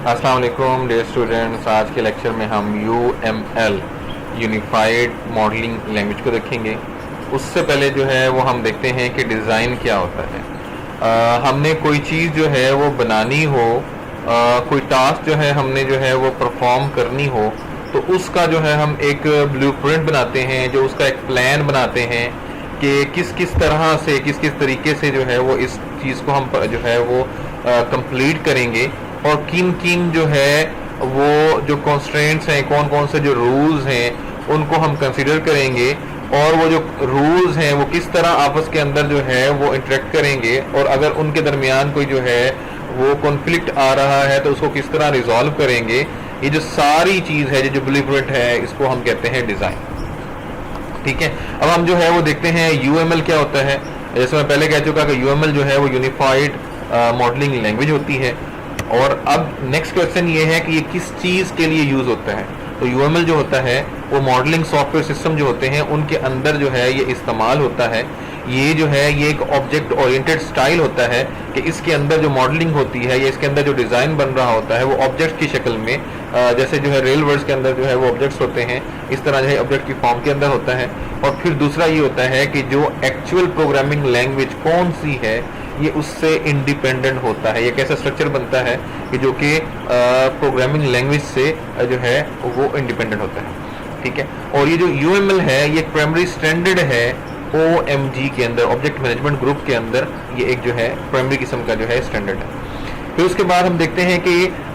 अस्सलाम वालेकुम dear students. आज के लेक्चर में हम UML यूनिफाइड मॉडलिंग लैंग्वेज को देखेंगे। उससे पहले जो है वो हम देखते हैं कि डिज़ाइन क्या होता है। हमने कोई चीज़ जो है वो बनानी हो, कोई टास्क जो है हमने जो है वो परफॉर्म करनी हो, तो उसका जो है हम एक ब्लूप्रिंट बनाते हैं, जो उसका एक प्लान बनाते हैं कि किस किस तरह से, किस किस तरीके से जो है वो इस चीज़ को हम जो है वो कंप्लीट करेंगे और किन किन जो है वो जो कॉन्स्ट्रेंट्स हैं, कौन कौन से जो रूल्स हैं उनको हम कंसिडर करेंगे और वो जो रूल्स हैं वो किस तरह आपस के अंदर जो है वो इंटरेक्ट करेंगे और अगर उनके दरमियान कोई जो है वो कॉन्फ्लिक्ट आ रहा है तो उसको किस तरह रिजॉल्व करेंगे। ये जो सारी चीज़ है, जो ब्लूप्रिंट है, इसको हम कहते हैं डिज़ाइन। ठीक है, अब हम जो है वो देखते हैं UML क्या होता है। जैसे मैं पहले कह चुका कि UML जो है वो यूनिफाइड मॉडलिंग लैंग्वेज होती है। और अब नेक्स्ट क्वेश्चन ये है कि ये किस चीज़ के लिए यूज़ होता है। तो UML जो होता है वो मॉडलिंग सॉफ्टवेयर सिस्टम जो होते हैं उनके अंदर जो है ये इस्तेमाल होता है। ये जो है ये एक ऑब्जेक्ट ओरिएंटेड स्टाइल होता है कि इसके अंदर जो मॉडलिंग होती है या इसके अंदर जो डिज़ाइन बन रहा होता है वो ऑब्जेक्ट की शक्ल में, जैसे जो है रेल वर्ड्स के अंदर जो है वो ऑब्जेक्ट्स होते हैं, इस तरह जो है ऑब्जेक्ट की फॉर्म के अंदर होता है। और फिर दूसरा ये होता है कि जो एक्चुअल प्रोग्रामिंग लैंग्वेज कौन सी है ये उससे इंडिपेंडेंट होता है। ये कैसा स्ट्रक्चर बनता है कि जो कि प्रोग्रामिंग लैंग्वेज से जो है वो इंडिपेंडेंट होता है। ठीक है, और ये जो UML है ये एक प्राइमरी स्टैंडर्ड है OMG के अंदर, ऑब्जेक्ट मैनेजमेंट ग्रुप के अंदर। ये एक जो है प्राइमरी किस्म का जो है स्टैंडर्ड है। फिर उसके बाद हम देखते हैं कि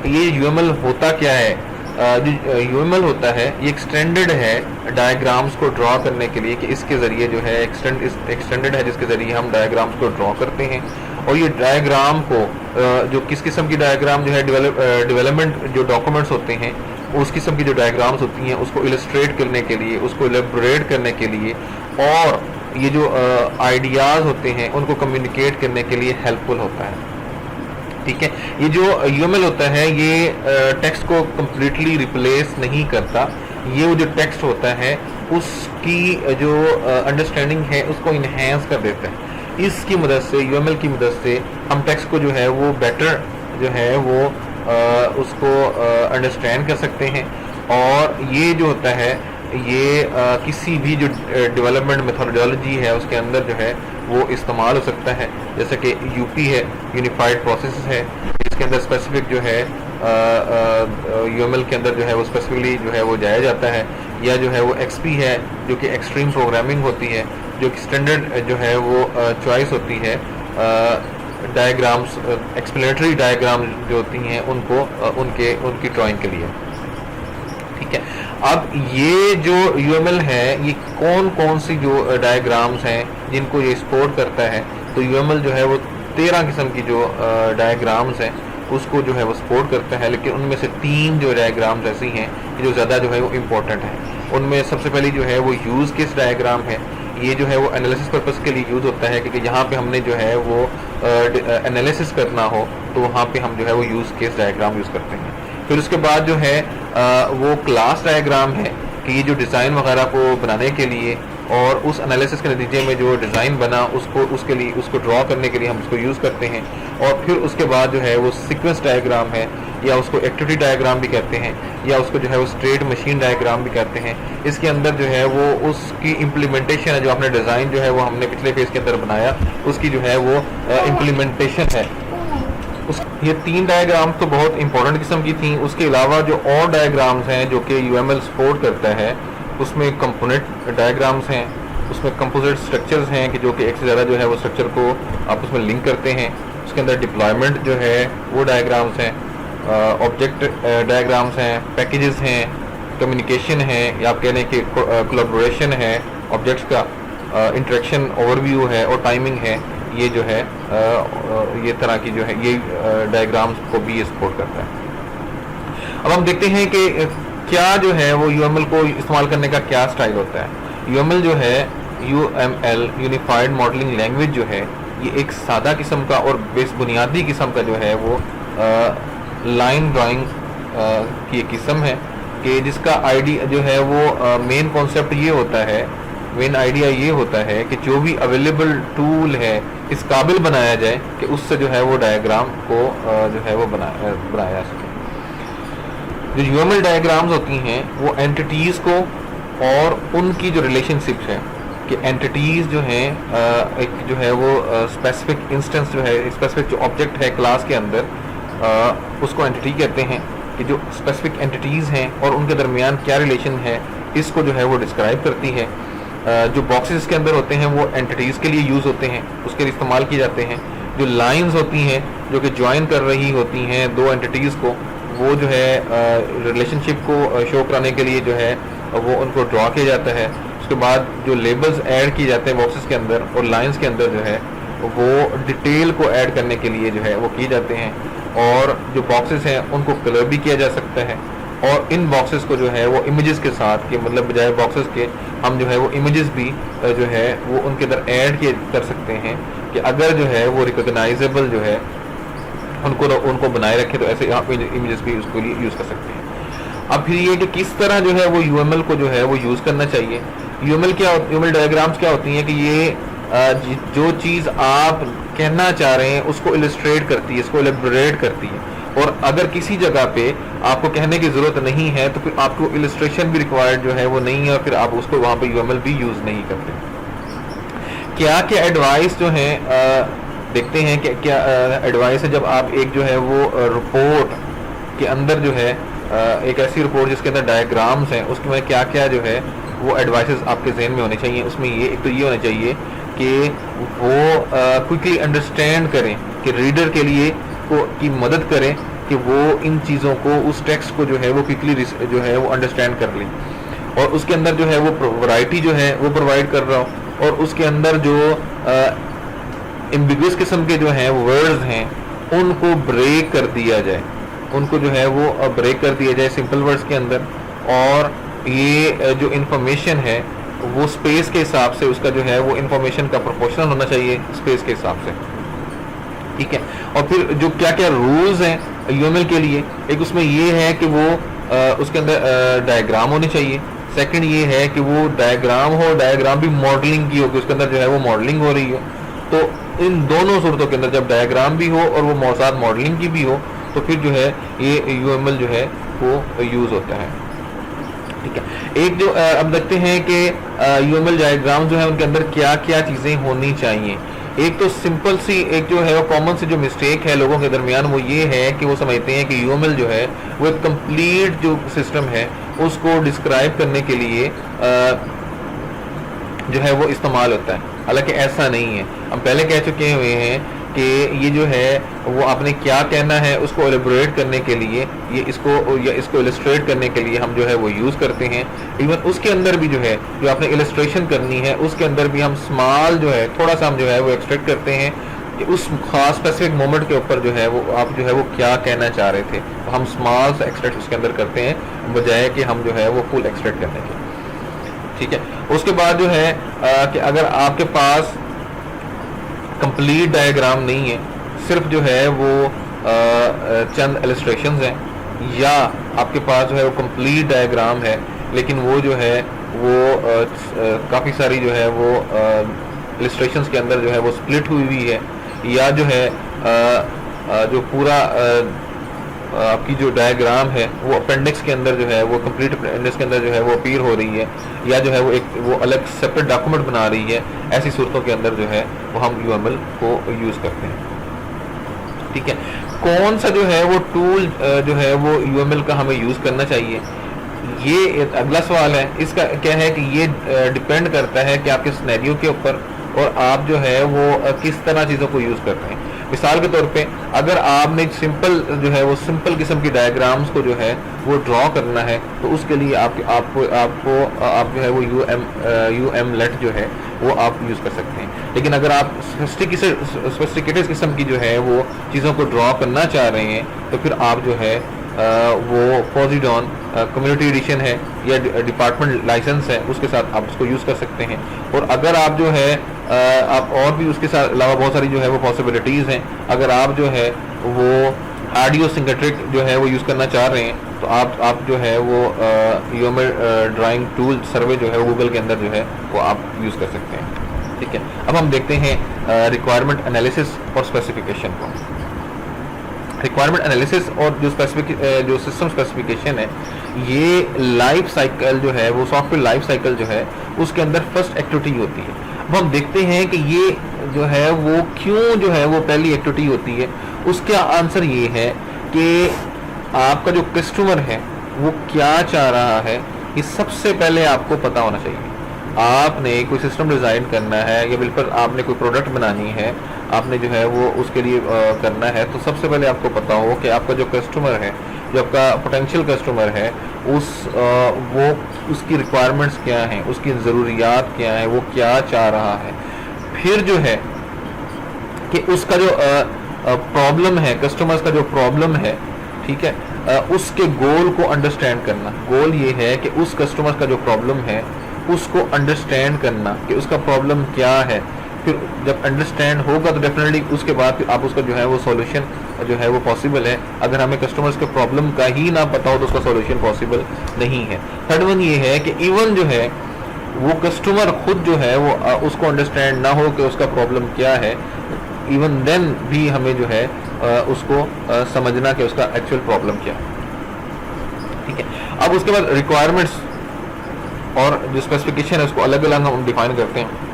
ये UML होता क्या है। जो UML होता है ये एक स्टैंडर्ड है डायग्राम्स को ड्रॉ करने के लिए, कि इसके ज़रिए जो है एक्सटेंडेड है जिसके ज़रिए हम डायग्राम्स को ड्रॉ करते हैं। और ये डायग्राम को जो किस किस्म की डायग्राम जो है डेवलपमेंट जो डॉक्यूमेंट्स होते हैं उस किस्म की जो डायग्राम्स होती हैं उसको इलस्ट्रेट करने के लिए, उसको एलेबोरेट करने के लिए और ये जो आइडियाज़ होते हैं उनको कम्युनिकेट करने के लिए हेल्पफुल होता है। ठीक है, ये जो UML होता है ये टेक्स्ट को कम्प्लीटली रिप्लेस नहीं करता। ये वो जो टेक्स्ट होता है उसकी जो अंडरस्टैंडिंग है उसको इन्हेंस कर देता है। इसकी मदद से, UML की मदद से हम टेक्स्ट को जो है वो बेटर जो है वो उसको अंडरस्टैंड कर सकते हैं। और ये जो होता है ये किसी भी जो डेवलपमेंट मेथोडोलॉजी है उसके अंदर जो है वो इस्तेमाल हो सकता है। जैसे कि UP है, यूनिफाइड प्रोसेस है, इसके अंदर स्पेसिफिक जो है UML के अंदर जो है वो स्पेसिफिकली जो है वो जाया जाता है। या जो है वो XP है जो कि एक्सट्रीम प्रोग्रामिंग होती है, जो कि स्टैंडर्ड जो है वो चॉइस होती है डायग्राम्स, एक्सप्लेनेटरी डायग्राम जो होती हैं उनको उनकी ड्राइंग के लिए। ठीक है, अब ये जो UML है ये कौन कौन सी जो डायग्राम्स हैं जिनको ये सपोर्ट करता है। तो UML जो है वो 13 किस्म की जो डायग्राम्स हैं उसको जो है वो सपोर्ट करता है, लेकिन उनमें से 3 जो डायग्राम्स ऐसी हैं जो ज़्यादा जो है वो इम्पोर्टेंट हैं। उनमें सबसे पहली जो है वो यूज़ केस डायग्राम है। ये जो है वो एनालिसिस पर्पस के लिए यूज़ होता है, क्योंकि यहाँ पे हमने जो है वो एनालिसिस करना हो तो वहाँ पे हम जो है वो यूज़ केस डायग्राम यूज़ करते हैं। फिर उसके बाद जो है वो क्लास डायग्राम है कि ये जो डिज़ाइन वगैरह को बनाने के लिए और उस एनालिसिस के नतीजे में जो डिज़ाइन बना उसके लिए उसको ड्रॉ करने के लिए हम उसको यूज़ करते हैं। और फिर उसके बाद जो है वो सीक्वेंस डायग्राम है, या उसको एक्टिविटी डायग्राम भी कहते हैं, या उसको जो है वो स्ट्रेट मशीन डायग्राम भी कहते हैं। इसके अंदर जो है वो उसकी इम्प्लीमेंटेशन है, जो आपने डिज़ाइन जो है वो हमने पिछले पेज के अंदर बनाया उसकी जो है वो इम्प्लीमेंटेशन है। ये 3 डायग्राम तो बहुत इंपॉर्टेंट किस्म की थी। उसके अलावा जो और डायग्राम्स हैं जो कि UML सपोर्ट करता है उसमें कंपोनेंट डायग्राम्स हैं, उसमें कंपोजिट स्ट्रक्चर्स हैं कि जो कि एक से ज़्यादा जो है वो स्ट्रक्चर को आपस में लिंक करते हैं। उसके अंदर डिप्लॉयमेंट जो है वो डायग्राम्स हैं, ऑब्जेक्ट डायग्राम्स हैं, पैकेजेस हैं, कम्युनिकेशन है, या आप कह लें कि कोलैबोरेशन है, ऑब्जेक्ट्स का इंटरेक्शन ओवरव्यू है और टाइमिंग है। ये जो है ये तरह की जो है ये डायग्राम्स को भी सपोर्ट करता है। अब हम देखते हैं कि क्या जो है वो UML को इस्तेमाल करने का क्या स्टाइल होता है। UML जो है UML यूनिफाइड मॉडलिंग लैंग्वेज जो है ये एक सादा किस्म का और बेस बुनियादी किस्म का जो है वो लाइन ड्राइंग की एक किस्म है कि जिसका आइडिया जो है वो मेन कॉन्सेप्ट ये होता है, मेन आइडिया ये होता है कि जो भी अवेलेबल टूल है इस काबिल बनाया जाए कि उससे जो है वो डायग्राम को जो है वो बनाया जा सके। जो यूएमएल डायग्राम्स होती हैं वो एंटिटीज़ को और उनकी जो रिलेशनशिप है कि एंटिटीज़ जो हैं एक जो है वो स्पेसिफिक इंस्टेंस जो है स्पेसिफिक जो ऑब्जेक्ट है क्लास के अंदर उसको एंटिटी कहते हैं कि जो स्पेसिफिक एंटिटीज़ हैं और उनके दरमियान क्या रिलेशन है इसको जो है वो डिस्क्राइब करती है। जो बॉक्सेस के अंदर होते हैं वो एंटिटीज़ के लिए यूज़ होते हैं, उसके लिए इस्तेमाल किए जाते हैं। जो लाइंस होती हैं जो कि ज्वाइन कर रही होती हैं दो एंटिटीज़ को, वो जो है रिलेशनशिप को शो कराने के लिए जो है वो उनको ड्रॉ किया जाता है। उसके बाद जो लेबल्स ऐड किए जाते हैं बॉक्सेस के अंदर और लाइंस के अंदर जो है वो डिटेल को ऐड करने के लिए जो है वो किए जाते हैं। और जो बॉक्सेस हैं उनको कलर भी किया जा सकता है और इन बॉक्सेस को जो है वो इमेजेस के साथ कि मतलब बजाय बॉक्सेस के हम जो है वो इमेजेस भी जो है वो उनके अंदर ऐड किए कर सकते हैं कि अगर जो है वो रिकॉग्नाइजेबल जो है उनको बनाए रखे तो ऐसे आप इमेजेस भी उसके लिए यूज़ कर सकते हैं। अब फिर ये कि किस तरह जो है वो यूएमएल को जो है वो यूज़ करना चाहिए। यूएमएल डायग्राम्स क्या होती हैं कि ये जो चीज़ आप कहना चाह रहे हैं उसको इलस्ट्रेट करती है, इसको एलेबोरेट करती है। और अगर किसी जगह पे आपको कहने की ज़रूरत नहीं है तो फिर आपको इलस्ट्रेशन भी रिक्वायर्ड जो है वो नहीं है और फिर आप उसको वहाँ पे यूएमएल भी यूज़ नहीं करते। क्या क्या एडवाइस जो है देखते हैं कि क्या एडवाइस है जब आप एक जो है वो रिपोर्ट के अंदर जो है एक ऐसी रिपोर्ट जिसके अंदर डायग्राम्स हैं उसके में क्या क्या जो है वो एडवाइसेस आपके जहन में होने चाहिए। उसमें ये एक तो ये होना चाहिए कि वो क्विकली अंडरस्टैंड करें कि रीडर के लिए की मदद करें कि वो इन चीज़ों को उस टेक्स्ट को जो है वो क्विकली जो है वो अंडरस्टैंड कर लें और उसके अंदर जो है वो वैरायटी जो है वो प्रोवाइड कर रहा हो और उसके अंदर जो एम्बिगुअस किस्म के जो हैं वर्ड्स हैं उनको ब्रेक कर दिया जाए, उनको जो है वो ब्रेक कर दिया जाए सिंपल वर्ड्स के अंदर। और ये जो इंफॉर्मेशन है वो स्पेस के हिसाब से उसका जो है वो इंफॉर्मेशन का प्रोपोर्शनल होना चाहिए स्पेस के हिसाब से, ठीक है। और फिर जो क्या क्या रूल्स हैं यूएमएल के लिए, एक उसमें ये है कि वो उसके अंदर डायग्राम होने चाहिए। सेकंड ये है कि वो डायग्राम हो, डायग्राम भी मॉडलिंग की हो कि उसके अंदर जो है वो मॉडलिंग हो रही हो। तो इन दोनों सूरतों के अंदर जब डायग्राम भी हो और वो साथ मॉडलिंग की भी हो तो फिर जो है ये यूएमएल जो है वो यूज़ होता है, ठीक है। एक जो अब देखते हैं कि यूएमएल डायग्राम जो है उनके अंदर क्या क्या चीज़ें होनी चाहिए। एक तो सिंपल सी एक जो है वो कॉमन सी जो मिस्टेक है लोगों के दरमियान वो ये है कि वो समझते हैं कि यूएमएल जो है वो एक कंप्लीट जो सिस्टम है उसको डिस्क्राइब करने के लिए जो है वो इस्तेमाल होता है, हालांकि ऐसा नहीं है। हम पहले कह चुके हुए हैं कि ये जो है वो आपने क्या कहना है उसको एलेबोरेट करने के लिए ये इसको इलस्ट्रेट करने के लिए हम जो है वो यूज़ करते हैं। इवन उसके अंदर भी जो है जो आपने इलस्ट्रेशन करनी है उसके अंदर भी हम स्मॉल जो है थोड़ा सा हम जो है वो एक्सट्रैक्ट करते हैं कि उस खास स्पेसिफिक मोमेंट के ऊपर जो है वो आप जो है वो क्या कहना चाह रहे थे, तो हम स्मॉल सा एक्सट्रैक्ट उसके अंदर करते हैं बजाय कि हम जो है वो फुल एक्सट्रैक्ट करने के, ठीक है। उसके बाद जो है कि अगर आपके पास कंप्लीट डायग्राम नहीं है, सिर्फ जो है वो चंद इलस्ट्रेशंस हैं या आपके पास जो है वो कंप्लीट डायग्राम है लेकिन वो जो है वो काफ़ी सारी जो है वो इलस्ट्रेशंस के अंदर जो है वो स्प्लिट हुई है या जो है जो पूरा आपकी जो डायग्राम है वो अपेंडिक्स के अंदर जो है वो कंप्लीट अपेंडिक्स के अंदर जो है वो अपीयर हो रही है या जो है वो अलग सेपरेट डॉक्यूमेंट बना रही है, ऐसी सूरतों के अंदर जो है वो हम यूएमएल को यूज़ करते हैं, ठीक है। कौन सा जो है वो टूल जो है वो यूएमएल का हमें यूज़ करना चाहिए, ये अगला सवाल है। इसका क्या है कि ये डिपेंड करता है कि आपके सिनेरियो के ऊपर और आप जो है वो किस तरह चीज़ों को यूज़ करते हैं। मिसाल के तौर पे अगर आपने सिंपल जो है वो सिंपल किस्म की डायग्राम्स को जो है वो ड्रॉ करना है तो उसके लिए आप जो है वो यूएमलेट जो है वो आप यूज़ कर सकते हैं। लेकिन अगर आप सोफिस्टिकेटेड किस्म की जो है वो चीज़ों को ड्रॉ करना चाह रहे हैं तो फिर आप जो है वो पोजीडॉन कम्युनिटी एडिशन है या डिपार्टमेंट लाइसेंस है उसके साथ आप उसको यूज़ कर सकते हैं। और अगर आप जो है आप और भी उसके साथ अलावा बहुत सारी जो है वो पॉसिबिलिटीज़ हैं, अगर आप जो है वो ऑडियो सिंथेटिक जो है वो यूज़ करना चाह रहे हैं तो आप जो है वो यूएमएल ड्राइंग टूल सर्वे जो है वो गूगल के अंदर जो है वो आप यूज़ कर सकते हैं, ठीक है। अब हम देखते हैं रिक्वायरमेंट एनालिसिस और स्पेसिफिकेशन को। रिक्वायरमेंट एनालिसिस और जो सिस्टम स्पेसिफिकेशन है, ये लाइफ साइकिल जो है, वो सॉफ्टवेयर लाइफ साइकिल जो है, उसके अंदर फर्स्ट एक्टिविटी होती है। अब हम देखते हैं कि ये जो है वो क्यों जो है वो पहली एक्टिविटी होती है। उसका आंसर ये है कि आपका जो कस्टमर है वो क्या चाह रहा है, ये सबसे पहले आपको पता होना चाहिए। आपने कोई सिस्टम डिज़ाइन करना है या बिल्कुल आपने कोई प्रोडक्ट बनानी है, आपने जो है वो उसके लिए करना है, तो सबसे पहले आपको पता हो कि आपका जो कस्टमर है, जो आपका पोटेंशियल कस्टमर है, वो उसकी रिक्वायरमेंट्स क्या हैं, उसकी ज़रूरियात क्या हैं, वो क्या चाह रहा है। फिर जो है कि उसका जो प्रॉब्लम है, कस्टमर्स का जो प्रॉब्लम है, ठीक है, उसके गोल को अंडरस्टैंड करना। गोल ये है कि उस कस्टमर का जो प्रॉब्लम है उसको अंडरस्टैंड करना कि उसका प्रॉब्लम क्या है। फिर जब अंडरस्टैंड होगा तो डेफिनेटली उसके बाद फिर आप उसका जो है वो सॉल्यूशन जो है वो पॉसिबल है। अगर हमें कस्टमर्स के प्रॉब्लम का ही ना पता हो तो उसका सॉल्यूशन पॉसिबल नहीं है। थर्ड वन ये है कि इवन जो है वो कस्टमर खुद जो है वो उसको अंडरस्टैंड ना हो कि उसका प्रॉब्लम क्या है, इवन देन भी हमें जो है उसको समझना कि उसका एक्चुअल प्रॉब्लम क्या है, ठीक है। अब उसके बाद रिक्वायरमेंट्स और जो स्पेसिफिकेशन है उसको अलग अलग हम डिफाइन करते हैं।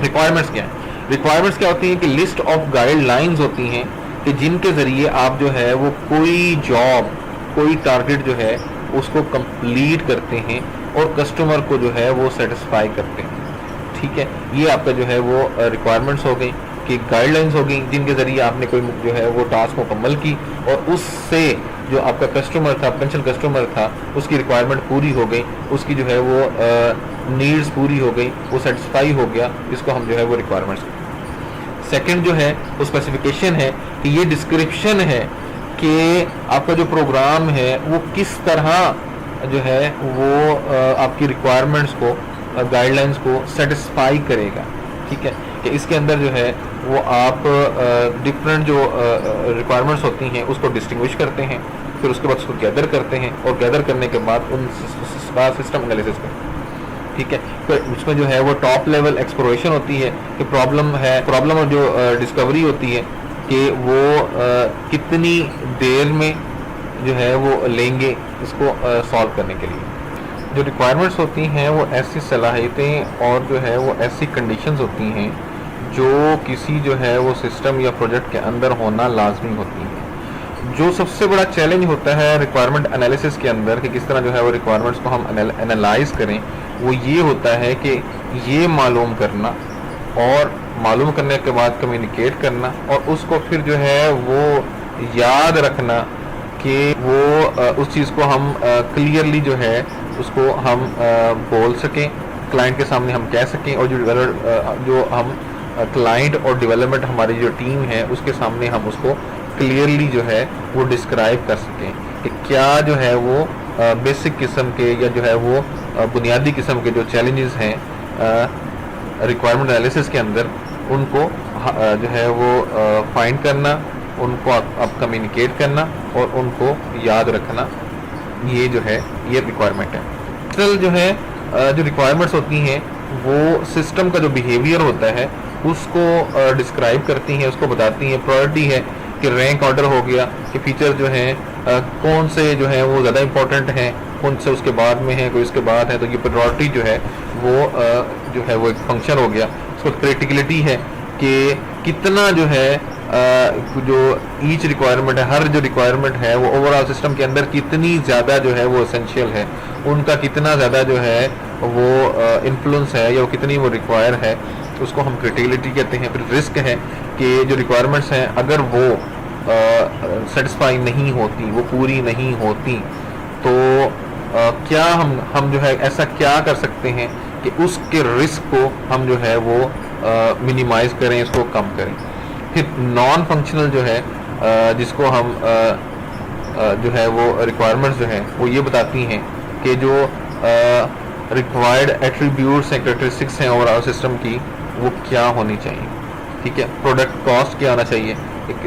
रिक्वायरमेंट्स क्या है? रिक्वायरमेंट्स क्या होती हैं कि लिस्ट ऑफ गाइडलाइंस होती हैं कि जिनके ज़रिए आप जो है वो कोई जॉब, कोई टारगेट जो है उसको कंप्लीट करते हैं और कस्टमर को जो है वो सेटिस्फाई करते हैं, ठीक है। ये आपका जो है वो रिक्वायरमेंट्स हो गई कि गाइडलाइंस हो गई जिनके ज़रिए आपने कोई जो है वो टास्क मुकम्मल की और उससे जो आपका कस्टमर था, पोटेंशियल कस्टमर था, उसकी रिक्वायरमेंट पूरी हो गई, उसकी जो है वो नीड्स पूरी हो गई, वो सेटिस्फाई हो गया। इसको हम जो है वो रिक्वायरमेंट्स। सेकंड जो है वो स्पेसिफिकेशन है कि ये डिस्क्रिप्शन है कि आपका जो प्रोग्राम है वो किस तरह जो है वो आपकी रिक्वायरमेंट्स को, गाइडलाइंस को सेटिस्फाई करेगा, ठीक है। कि इसके अंदर जो है वो आप डिफरेंट जो रिक्वायरमेंट्स होती हैं उसको डिस्टिंग्विश करते हैं, फिर उसके बाद उसको गैदर करते हैं और गैदर करने के बाद उन सिस्टम एनालिसिस करते हैं, ठीक है। फिर उसमें जो है वो टॉप लेवल एक्सप्लोरेशन होती है कि प्रॉब्लम है, प्रॉब्लम और जो डिस्कवरी होती है कि वो कितनी देर में जो है वो लेंगे इसको सॉल्व करने के लिए। जो रिक्वायरमेंट्स होती हैं वो ऐसी सलाहियतें और जो है वो ऐसी कंडीशंस होती हैं जो किसी जो है वो सिस्टम या प्रोजेक्ट के अंदर होना लाजमी होती है। जो सबसे बड़ा चैलेंज होता है रिक्वायरमेंट एनालिसिस के अंदर कि किस तरह जो है वो रिक्वायरमेंट्स को हम एनालाइज करें, वो ये होता है कि ये मालूम करना और मालूम करने के बाद कम्युनिकेट करना और उसको फिर जो है वो याद रखना कि वो उस चीज़ को हम क्लियरली जो है उसको हम बोल सकें, क्लाइंट के सामने हम कह सकें और जो हम क्लाइंट और डेवलपमेंट हमारी जो टीम है उसके सामने हम उसको क्लियरली जो है वो डिस्क्राइब कर सकें कि क्या जो है वो बेसिक किस्म के या जो है वो बुनियादी किस्म के जो चैलेंजेस हैं रिक्वायरमेंट एनालिसिस के अंदर, उनको जो है वो फाइंड करना, उनको आप कम्युनिकेट करना और उनको याद रखना, ये जो है ये रिक्वायरमेंट है। टोटल जो है जो रिक्वायरमेंट्स होती हैं वो सिस्टम का जो बिहेवियर होता है उसको डिस्क्राइब करती हैं, उसको बताती हैं। प्रायोरिटी है कि रैंक ऑर्डर हो गया कि फीचर जो हैं कौन से जो है वो ज़्यादा इंपॉर्टेंट हैं, कौन से उसके बाद में है, कोई उसके बाद है, तो ये प्रायोरिटी जो है वो जो है वो एक फंक्शन हो गया। उसको क्रिटिकलिटी है कि कितना जो है जो ईच रिक्वायरमेंट है, हर जो रिक्वायरमेंट है वो ओवरऑल सिस्टम के अंदर कितनी ज़्यादा जो है वो एसेंशियल है, उनका कितना ज़्यादा जो है वो इन्फ्लुएंस है या वो कितनी वो रिक्वायर है, उसको हम क्रिटिकलिटी कहते हैं। फिर रिस्क है कि जो रिक्वायरमेंट्स हैं अगर वो सेटिस्फाई नहीं होती, वो पूरी नहीं होती, तो क्या हम जो है ऐसा क्या कर सकते हैं कि उसके रिस्क को हम जो है वो मिनिमाइज करें, इसको कम करें। फिर नॉन फंक्शनल जो है जिसको हम जो है वो रिक्वायरमेंट्स जो है वो ये बताती हैं कि जो रिक्वायर्ड एट्रीब्यूट्स एंड कैरेक्टरिस्टिक्स हैं ओवरऑल सिस्टम की वो क्या होनी चाहिए, ठीक है। प्रोडक्ट कॉस्ट क्या होना चाहिए,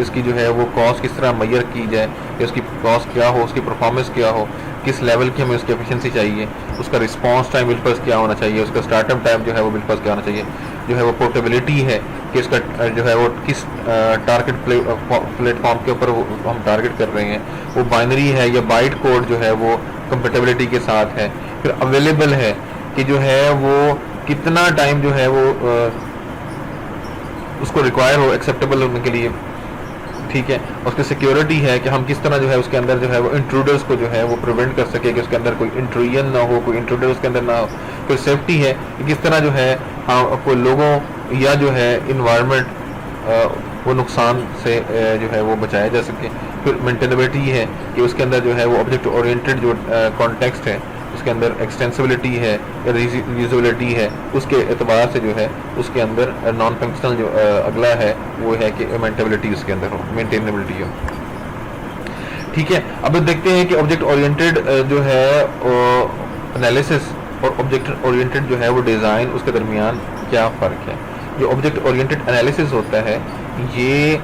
इसकी जो है वो कॉस्ट किस तरह मैयर की जाए, कि उसकी कॉस्ट क्या हो, उसकी परफॉर्मेंस क्या हो, किस लेवल की हमें उसकी एफिशिएंसी चाहिए, उसका रिस्पांस टाइम बिल्कुल क्या होना चाहिए, उसका स्टार्टअप टाइम जो है वो बिल्कुल क्या होना चाहिए, जो है वो पोर्टेबिलिटी है कि इसका जो है वो किस टारगेट प्लेटफॉर्म के ऊपर हम टारगेट कर रहे हैं, वो बाइनरी है या बाइट कोड जो है वो कंपेटेबिलिटी के साथ है। फिर अवेलेबल है कि जो है वो कितना टाइम जो है वो उसको रिक्वायर हो एक्सेप्टेबल होने के लिए, ठीक है। उसकी सिक्योरिटी है कि हम किस तरह जो है उसके अंदर जो है वो इंट्रूडर्स को जो है वो प्रिवेंट कर सके कि उसके अंदर कोई इंट्रूजन ना हो, कोई इंट्रूडर उसके अंदर ना हो। कोई सेफ्टी है कि किस तरह जो है कोई लोगों या जो है इन्वायरमेंट वो नुकसान से जो है वो बचाया जा सके। फिर मेंटेनेबिलिटी है कि उसके अंदर जो है वो ऑब्जेक्ट ओरिएंटेड जो कॉन्टेक्स्ट है उसके अंदर एक्सटेंसिबिलिटी है या रीयूजेबिलिटी है, उसके एतबार से जो है उसके अंदर नॉन फंक्शनल जो अगला है वो है कि मेंटेनेबिलिटी उसके अंदर हो, मेंटेनेबिलिटी हो, ठीक है। अब देखते हैं कि ऑब्जेक्ट ओरिएंटेड जो है एनालिसिस और ऑब्जेक्ट ओरिएंटेड जो है वो डिज़ाइन, उसके दरमियान क्या फ़र्क है। जो ऑब्जेक्ट ओरिएंटेड एनालिसिस होता है ये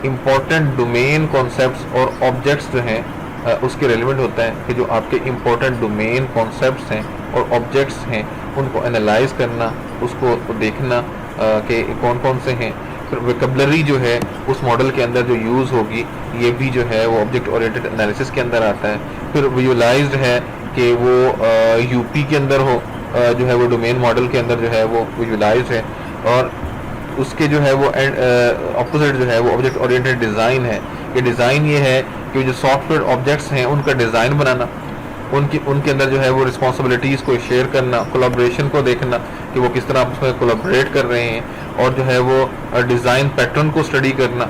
इम्पोर्टेंट डोमेन कॉन्सेप्ट्स और ऑब्जेक्ट्स जो हैं उसके रेलिवेंट होता है कि जो आपके इम्पोर्टेंट डोमेन कॉन्सेप्ट्स हैं और ऑब्जेक्ट्स हैं उनको एनालाइज करना, उसको देखना कि कौन कौन से हैं। फिर वोकैबुलरी जो है उस मॉडल के अंदर जो यूज़ होगी ये भी जो है वो ऑब्जेक्ट ओरिएंटेड एनालिसिस के अंदर आता है। फिर विजुअलाइज्ड है कि वो यूपी के अंदर हो, जो है वो डोमेन मॉडल के अंदर जो है वो विजुअलाइज्ड है। और उसके जो है वो ऑपोजिट जो है वो ऑब्जेक्ट ओरिएंटेड डिज़ाइन है। ये डिज़ाइन ये है कि जो सॉफ्टवेयर ऑब्जेक्ट्स हैं उनका डिज़ाइन बनाना, उनके अंदर जो है वो रिस्पॉन्सिबिलिटीज़ को शेयर करना, कोलैबोरेशन को देखना कि वो किस तरह आपस में कोलैबोरेट कर रहे हैं, और जो है वो डिज़ाइन पैटर्न को स्टडी करना,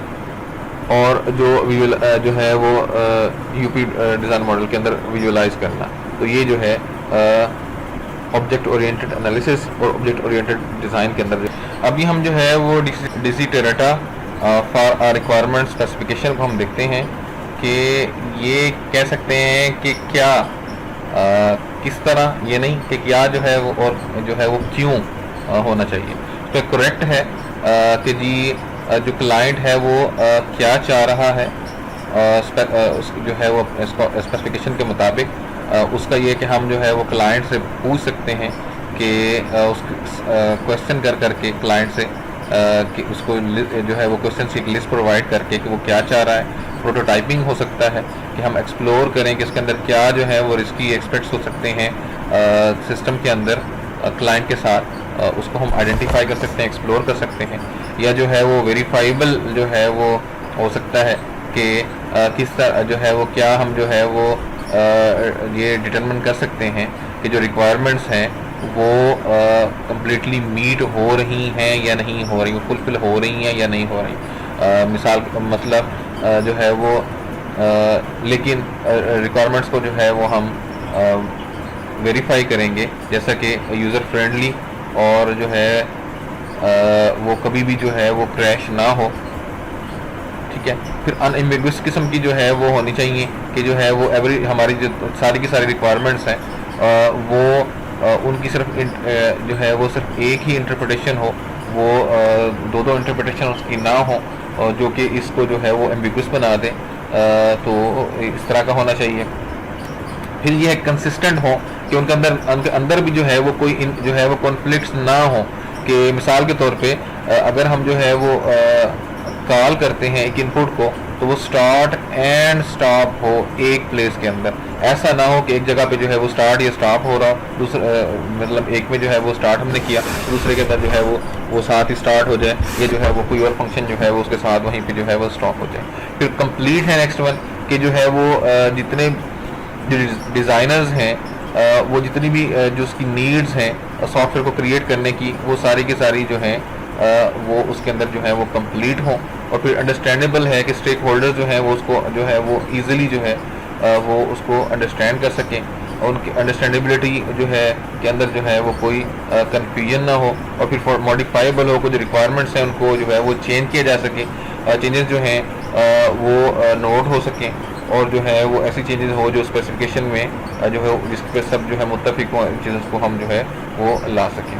और जो है वो यूपी डिज़ाइन मॉडल के अंदर विजुअलाइज करना। तो ये जो है ऑब्जेक्ट ओरिएंटेड एनालिसिस और ऑब्जेक्ट ओरिएंटेड डिज़ाइन के अंदर अभी हम जो है वो डिजिटेरेटा फॉर रिक्वायरमेंट स्पेसिफिकेशन को हम देखते हैं कि ये कह सकते हैं कि क्या किस तरह, ये नहीं कि क्या जो है वो और जो है वो क्यों होना चाहिए। तो करेक्ट है कि जी जो क्लाइंट है वो क्या चाह रहा है जो है वो स्पेसिफिकेशन के मुताबिक, उसका ये कि हम जो है वो क्लाइंट से पूछ सकते हैं कि उस क्वेश्चन कर करके क्लाइंट से कि उसको जो है वो क्वेश्चन की एक लिस्ट प्रोवाइड करके कि वो क्या चाह रहा है। प्रोटोटाइपिंग हो सकता है कि हम एक्सप्लोर करें कि इसके अंदर क्या जो है वो रिस्की एस्पेक्ट्स हो सकते हैं सिस्टम के अंदर क्लाइंट के साथ, उसको हम आइडेंटिफाई कर सकते हैं, एक्सप्लोर कर सकते हैं। या जो है वो वेरीफाइबल जो है वो हो सकता है कि किस तरह जो है वो क्या हम जो है वो ये डिटरमिन कर सकते हैं कि जो रिक्वायरमेंट्स हैं वो कम्प्लीटली मीट हो रही हैं या नहीं हो रही, फुलफिल हो रही हैं या नहीं हो रही। मिसाल मतलब जो है वो लेकिन रिक्वायरमेंट्स को जो है वो हम वेरीफाई करेंगे जैसा कि यूज़र फ्रेंडली और जो है वो कभी भी जो है वो क्रैश ना हो, ठीक है। फिर अनएम्बिगुअस किस्म की जो है वो होनी चाहिए कि जो है वो एवरी हमारी जो सारी की सारी रिक्वायरमेंट्स हैं वो उनकी सिर्फ जो है वो सिर्फ एक ही इंटरप्रिटेशन हो, वो दो इंटरप्रिटेशन उसकी ना हो जो कि इसको जो है वो एम्बिगुअस बना दें, तो इस तरह का होना चाहिए। फिर ये कंसिस्टेंट हो कि उनके अंदर भी जो है वो कोई जो है वो कॉन्फ्लिक्ट्स ना हो, कि मिसाल के तौर पे अगर हम जो है वो कॉल करते हैं एक इनपुट को तो वो स्टार्ट एंड स्टॉप हो एक प्लेस के अंदर, ऐसा ना हो कि एक जगह पे जो है वो स्टार्ट या स्टॉप हो रहा, दूसरा मतलब एक में जो है वो स्टार्ट हमने किया दूसरे के अंदर जो है वो साथ ही स्टार्ट हो जाए, ये जो है वो कोई और फंक्शन जो है वो उसके साथ वहीं पे जो है वो स्टॉप हो जाए। फिर कंप्लीट है नेक्स्ट वन कि जो है वो जितने डिज़ाइनर्स हैं वो जितनी भी जो उसकी नीड्स हैं सॉफ्टवेयर को क्रिएट करने की, वो सारी की सारी जो हैं वो उसके अंदर जो है वो कंप्लीट हों। और फिर अंडरस्टैंडेबल है कि स्टेक होल्डर्स जो हैं वो उसको जो है वो ईज़िली जो है वो उसको अंडरस्टैंड कर सकें, और उनकी अंडरस्टैंडेबिलिटी जो है के अंदर जो है वो कोई कन्फ्यूजन ना हो, और फिर मॉडिफाइबल हो, कुछ रिक्वायरमेंट्स हैं उनको जो है वो चेंज किया जा सके, चेंजेस जो हैं वो नोट हो सकें, और जो है वो ऐसी चेंजेस हो जो स्पेसिफिकेशन में जो है जिस पर सब जो है मुत्तफिक हो, चीज़ों को हम जो है वो ला सकें।